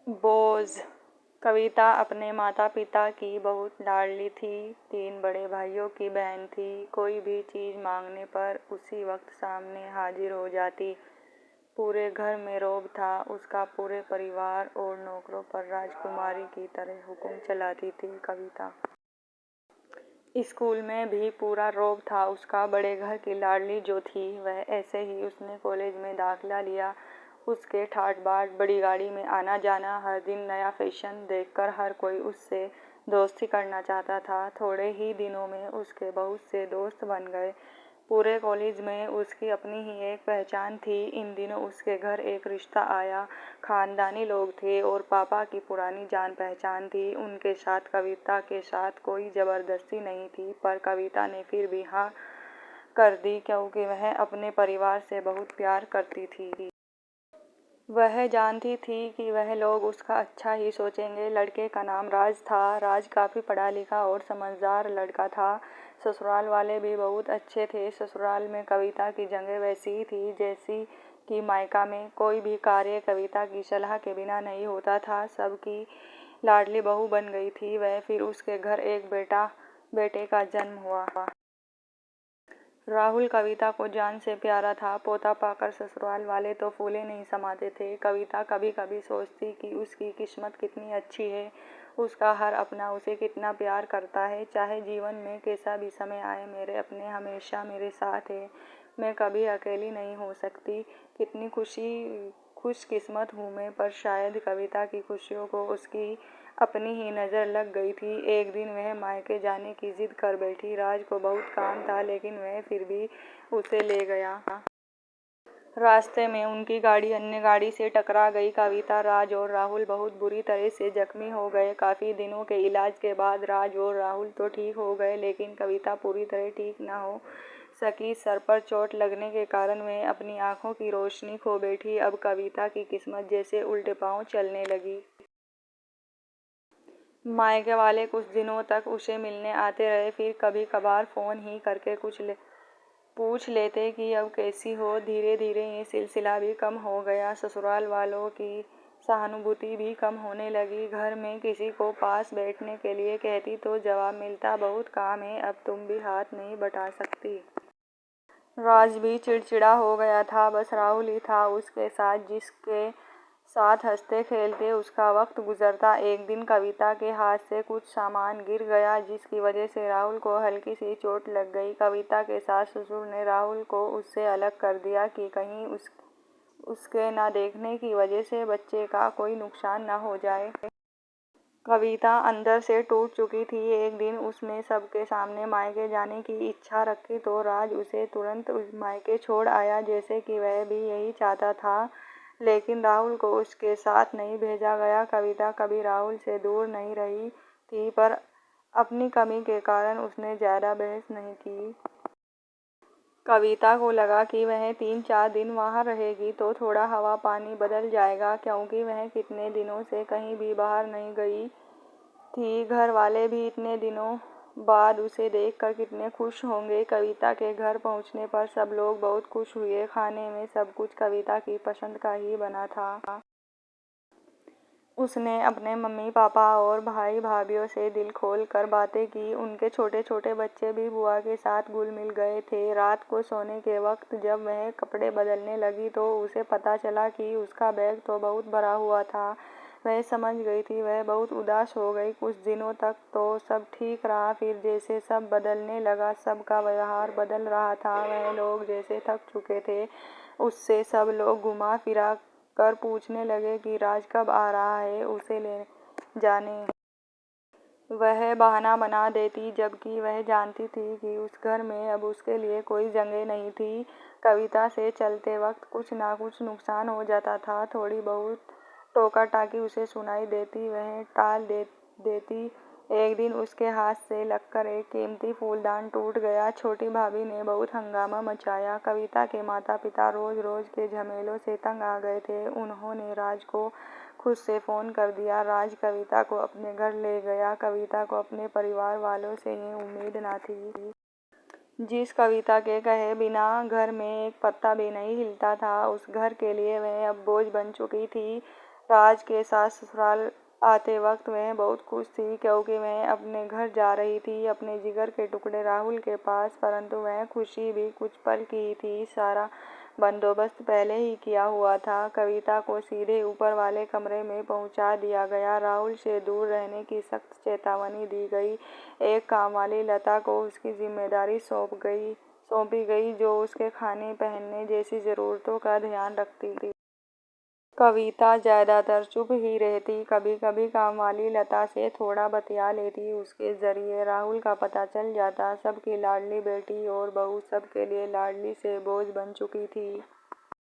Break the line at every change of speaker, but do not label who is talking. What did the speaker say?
बोझ। कविता अपने माता पिता की बहुत लाडली थी। 3 बड़े भाइयों की बहन थी। कोई भी चीज़ मांगने पर उसी वक्त सामने हाजिर हो जाती। पूरे घर में रौब था। उसका पूरे परिवार और नौकरों पर राजकुमारी की तरह हुक्म चलाती थी कविता। स्कूल में भी पूरा रौब था उसका। बड़े घर की लाडली जो थी वह ऐसे ही उसने कॉलेज में दाखिला लिया। उसके ठाट बाट, बड़ी गाड़ी में आना जाना, हर दिन नया फैशन देखकर हर कोई उससे दोस्ती करना चाहता था। थोड़े ही दिनों में उसके बहुत से दोस्त बन गए। पूरे कॉलेज में उसकी अपनी ही एक पहचान थी। इन दिनों उसके घर एक रिश्ता आया। खानदानी लोग थे और पापा की पुरानी जान पहचान थी। उनके साथ कविता के साथ कोई जबरदस्ती नहीं थी, पर कविता ने फिर भी हाँ कर दी क्योंकि वह अपने परिवार से बहुत प्यार करती थी। वह जानती थी कि वह लोग उसका अच्छा ही सोचेंगे। लड़के का नाम राज था। राज काफ़ी पढ़ा लिखा और समझदार लड़का था। ससुराल वाले भी बहुत अच्छे थे। ससुराल में कविता की जगह वैसी ही थी जैसी कि मायका में। कोई भी कार्य कविता की सलाह के बिना नहीं होता था। सबकी लाडली बहू बन गई थी वह। फिर उसके घर एक बेटे का जन्म हुआ। राहुल कविता को जान से प्यारा था। पोता पाकर ससुराल वाले तो फूले नहीं समाते थे। कविता कभी कभी सोचती कि उसकी किस्मत कितनी अच्छी है। उसका हर अपना उसे कितना प्यार करता है। चाहे जीवन में कैसा भी समय आए, मेरे अपने हमेशा मेरे साथ है। मैं कभी अकेली नहीं हो सकती। कितनी खुशकिस्मत हूँ मैं। पर शायद कविता की खुशियों को उसकी अपनी ही नज़र लग गई थी। एक दिन वह मायके जाने की जिद कर बैठी। राज को बहुत काम था लेकिन वह फिर भी उसे ले गया। रास्ते में उनकी गाड़ी अन्य गाड़ी से टकरा गई। कविता, राज और राहुल बहुत बुरी तरह से जख्मी हो गए। काफ़ी दिनों के इलाज के बाद राज और राहुल तो ठीक हो गए लेकिन कविता पूरी तरह ठीक न हो सकी। सर पर चोट लगने के कारण वह अपनी आंखों की रोशनी खो बैठी। अब कविता की किस्मत जैसे उल्टे पांव चलने लगी। मायके वाले कुछ दिनों तक उसे मिलने आते रहे। फिर कभी कभार फ़ोन ही करके पूछ लेते कि अब कैसी हो। धीरे धीरे ये सिलसिला भी कम हो गया। ससुराल वालों की सहानुभूति भी कम होने लगी। घर में किसी को पास बैठने के लिए कहती तो जवाब मिलता, बहुत काम है, अब तुम भी हाथ नहीं बटा सकती। राज भी चिड़चिड़ा हो गया था। बस राहुल ही था उसके साथ, जिसके साथ हंसते खेलते उसका वक्त गुजरता। एक दिन कविता के हाथ से कुछ सामान गिर गया जिसकी वजह से राहुल को हल्की सी चोट लग गई। कविता के सास ससुर ने राहुल को उससे अलग कर दिया कि कहीं उसके न देखने की वजह से बच्चे का कोई नुकसान न हो जाए। कविता अंदर से टूट चुकी थी। एक दिन उसने सबके सामने मायके जाने की इच्छा रखी तो राज उसे तुरंत मायके छोड़ आया जैसे कि वह भी यही चाहता था। लेकिन राहुल को उसके साथ नहीं भेजा गया। कविता कभी राहुल से दूर नहीं रही थी, पर अपनी कमी के कारण उसने ज़्यादा बहस नहीं की। कविता को लगा कि वह 3-4 दिन वहाँ रहेगी तो थोड़ा हवा पानी बदल जाएगा, क्योंकि वह कितने दिनों से कहीं भी बाहर नहीं गई थी। घर वाले भी इतने दिनों बाद उसे देखकर कितने खुश होंगे। कविता के घर पहुँचने पर सब लोग बहुत खुश हुए। खाने में सब कुछ कविता की पसंद का ही बना था। उसने अपने मम्मी पापा और भाई भाभीयों से दिल खोल कर बातें की। उनके छोटे छोटे बच्चे भी बुआ के साथ घुल मिल गए थे। रात को सोने के वक्त जब वह कपड़े बदलने लगी तो उसे पता चला कि उसका बैग तो बहुत भरा हुआ था। वह समझ गई थी। वह बहुत उदास हो गई। कुछ दिनों तक तो सब ठीक रहा, फिर जैसे सब बदलने लगा, सबका व्यवहार बदल रहा था। वह लोग जैसे थक चुके थे उससे। सब लोग घुमा फिरा कर पूछने लगे कि राज कब आ रहा है उसे ले जाने। वह बहाना बना देती जबकि वह जानती थी कि उस घर में अब उसके लिए कोई जगह नहीं थी। कविता से चलते वक्त कुछ ना कुछ नुकसान हो जाता था। थोड़ी बहुत टोका टाकी उसे सुनाई देती, वह टाल देती। एक दिन उसके हाथ से लगकर एक कीमती फूलदान टूट गया। छोटी भाभी ने बहुत हंगामा मचाया। कविता के माता पिता रोज रोज के झमेलों से तंग आ गए थे। उन्होंने राज को खुद से फ़ोन कर दिया। राज कविता को अपने घर ले गया। कविता को अपने परिवार वालों से ये उम्मीद न थी। जिस कविता के कहे बिना घर में एक पत्ता भी नहीं हिलता था, उस घर के लिए वह अब बोझ बन चुकी थी। राज के साथ ससुराल आते वक्त वह बहुत खुश थी, क्योंकि वह अपने घर जा रही थी, अपने जिगर के टुकड़े राहुल के पास। परंतु वह खुशी भी कुछ पल की ही थी। सारा बंदोबस्त पहले ही किया हुआ था। कविता को सीधे ऊपर वाले कमरे में पहुंचा दिया गया। राहुल से दूर रहने की सख्त चेतावनी दी गई। एक कामवाली लता को उसकी जिम्मेदारी सौंपी गई, जो उसके खाने पहनने जैसी जरूरतों का ध्यान रखती थी। कविता ज्यादातर चुप ही रहती, कभी कभी कामवाली लता से थोड़ा बतिया लेती। उसके जरिए राहुल का पता चल जाता। सबकी लाडली बेटी और बहू सबके लिए लाडली से बोझ बन चुकी थी।